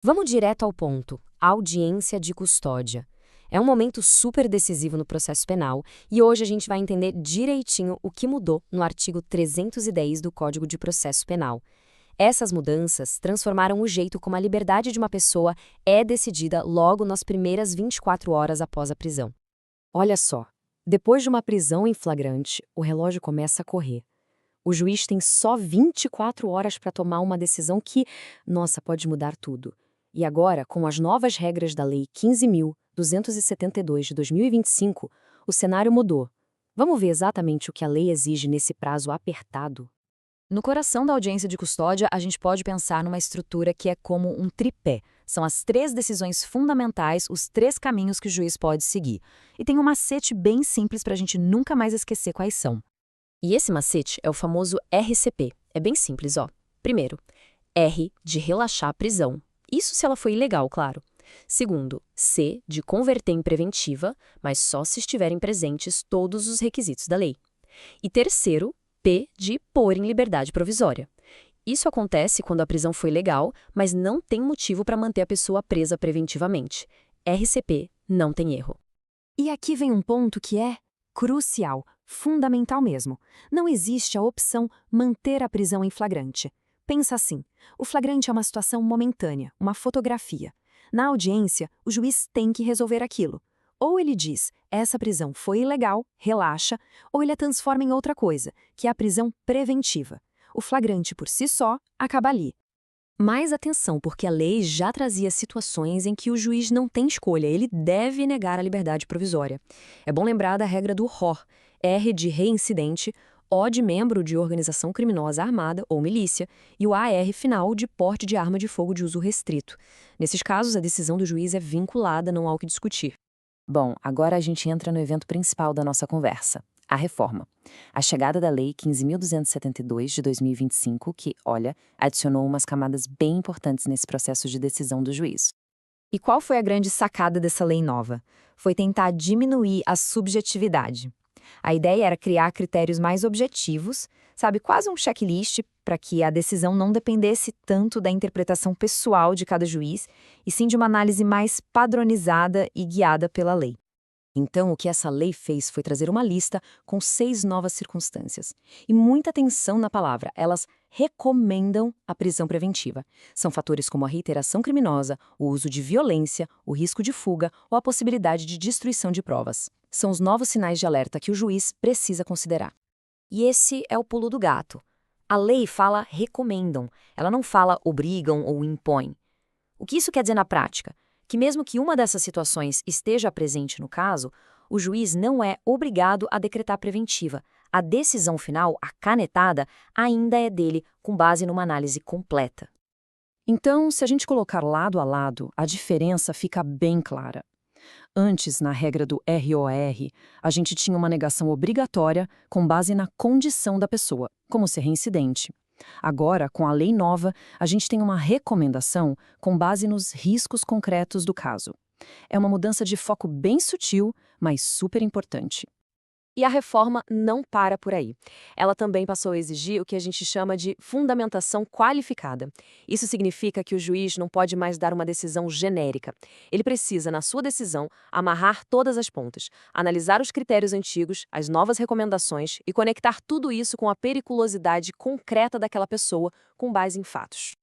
Vamos direto ao ponto: audiência de custódia. É um momento super decisivo no processo penal e hoje a gente vai entender direitinho o que mudou no artigo 310 do Código de Processo Penal. Essas mudanças transformaram o jeito como a liberdade de uma pessoa é decidida logo nas primeiras 24 horas após a prisão. Olha só, depois de uma prisão em flagrante, o relógio começa a correr. O juiz tem só 24 horas para tomar uma decisão que, nossa, pode mudar tudo. E agora, com as novas regras da Lei 15.272 de 2025, o cenário mudou. Vamos ver exatamente o que a lei exige nesse prazo apertado? No coração da audiência de custódia, a gente pode pensar numa estrutura que é como um tripé. São as 3 decisões fundamentais, os 3 caminhos que o juiz pode seguir. E tem um macete bem simples para a gente nunca mais esquecer quais são. E esse macete é o famoso RCP. É bem simples, ó. Primeiro, R de relaxar a prisão. Isso se ela foi ilegal, claro. Segundo, C de converter em preventiva, mas só se estiverem presentes todos os requisitos da lei. E terceiro, P de pôr em liberdade provisória. Isso acontece quando a prisão foi legal, mas não tem motivo para manter a pessoa presa preventivamente. RCP não tem erro. E aqui vem um ponto que é crucial, fundamental mesmo. Não existe a opção manter a prisão em flagrante. Pensa assim, o flagrante é uma situação momentânea, uma fotografia. Na audiência, o juiz tem que resolver aquilo. Ou ele diz, essa prisão foi ilegal, relaxa, ou ele a transforma em outra coisa, que é a prisão preventiva. O flagrante por si só acaba ali. Mais atenção, porque a lei já trazia situações em que o juiz não tem escolha, ele deve negar a liberdade provisória. É bom lembrar da regra do ROR, R de reincidente, O de membro de organização criminosa armada ou milícia e o AR final de porte de arma de fogo de uso restrito. Nesses casos, a decisão do juiz é vinculada, não há o que discutir. Bom, agora a gente entra no evento principal da nossa conversa, a reforma. A chegada da Lei 15.272 de 2025, que, olha, adicionou umas camadas bem importantes nesse processo de decisão do juiz. E qual foi a grande sacada dessa lei nova? Foi tentar diminuir a subjetividade. A ideia era criar critérios mais objetivos, sabe, quase um checklist para que a decisão não dependesse tanto da interpretação pessoal de cada juiz, e sim de uma análise mais padronizada e guiada pela lei. Então, o que essa lei fez foi trazer uma lista com 6 novas circunstâncias. E muita atenção na palavra, elas recomendam a prisão preventiva. São fatores como a reiteração criminosa, o uso de violência, o risco de fuga ou a possibilidade de destruição de provas. São os novos sinais de alerta que o juiz precisa considerar. E esse é o pulo do gato. A lei fala recomendam, ela não fala obrigam ou impõem. O que isso quer dizer na prática? Que mesmo que uma dessas situações esteja presente no caso, o juiz não é obrigado a decretar preventiva. A decisão final, a canetada, ainda é dele, com base numa análise completa. Então, se a gente colocar lado a lado, a diferença fica bem clara. Antes, na regra do ROR, a gente tinha uma negação obrigatória com base na condição da pessoa, como ser reincidente. Agora, com a lei nova, a gente tem uma recomendação com base nos riscos concretos do caso. É uma mudança de foco bem sutil, mas super importante. E a reforma não para por aí. Ela também passou a exigir o que a gente chama de fundamentação qualificada. Isso significa que o juiz não pode mais dar uma decisão genérica. Ele precisa, na sua decisão, amarrar todas as pontas, analisar os critérios antigos, as novas recomendações e conectar tudo isso com a periculosidade concreta daquela pessoa, com base em fatos.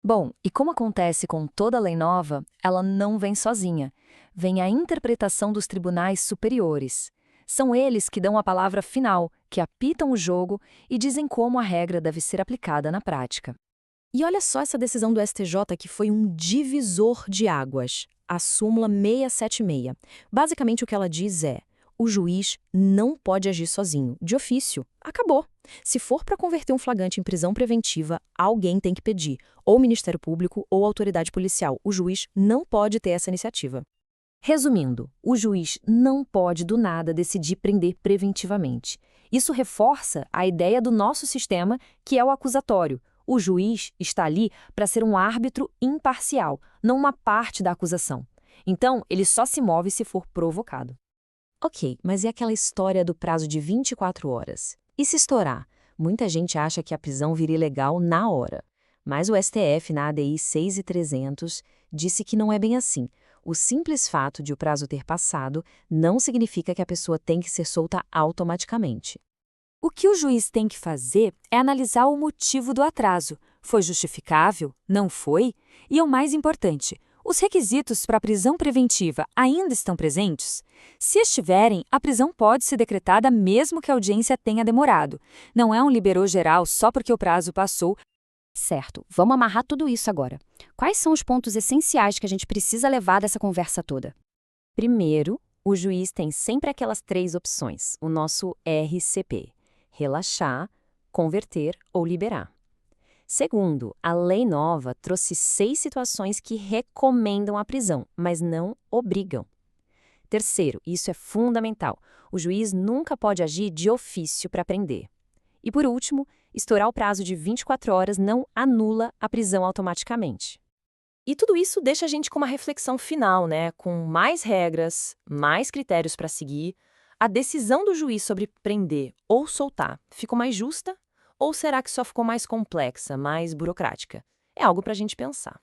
Bom, e como acontece com toda lei nova, ela não vem sozinha. Vem a interpretação dos tribunais superiores. São eles que dão a palavra final, que apitam o jogo e dizem como a regra deve ser aplicada na prática. E olha só essa decisão do STJ que foi um divisor de águas, a súmula 676. Basicamente o que ela diz é: o juiz não pode agir sozinho, de ofício. Acabou. Se for para converter um flagrante em prisão preventiva, alguém tem que pedir, ou Ministério Público ou autoridade policial. O juiz não pode ter essa iniciativa. Resumindo, o juiz não pode do nada decidir prender preventivamente. Isso reforça a ideia do nosso sistema, que é o acusatório. O juiz está ali para ser um árbitro imparcial, não uma parte da acusação. Então, ele só se move se for provocado. Ok, mas e aquela história do prazo de 24 horas? E se estourar? Muita gente acha que a prisão vira ilegal na hora. Mas o STF, na ADI 6.300, disse que não é bem assim. O simples fato de o prazo ter passado não significa que a pessoa tem que ser solta automaticamente. O que o juiz tem que fazer é analisar o motivo do atraso. Foi justificável? Não foi? E o mais importante, os requisitos para a prisão preventiva ainda estão presentes? Se estiverem, a prisão pode ser decretada mesmo que a audiência tenha demorado. Não é um liberou geral só porque o prazo passou. Certo, vamos amarrar tudo isso agora. Quais são os pontos essenciais que a gente precisa levar dessa conversa toda? Primeiro, o juiz tem sempre aquelas 3 opções, o nosso RCP: relaxar, converter ou liberar. Segundo, a lei nova trouxe 6 situações que recomendam a prisão, mas não obrigam. Terceiro, e isso é fundamental, o juiz nunca pode agir de ofício para prender. E por último, estourar o prazo de 24 horas não anula a prisão automaticamente. E tudo isso deixa a gente com uma reflexão final, né? Com mais regras, mais critérios para seguir. A decisão do juiz sobre prender ou soltar ficou mais justa? Ou será que só ficou mais complexa, mais burocrática? É algo para a gente pensar.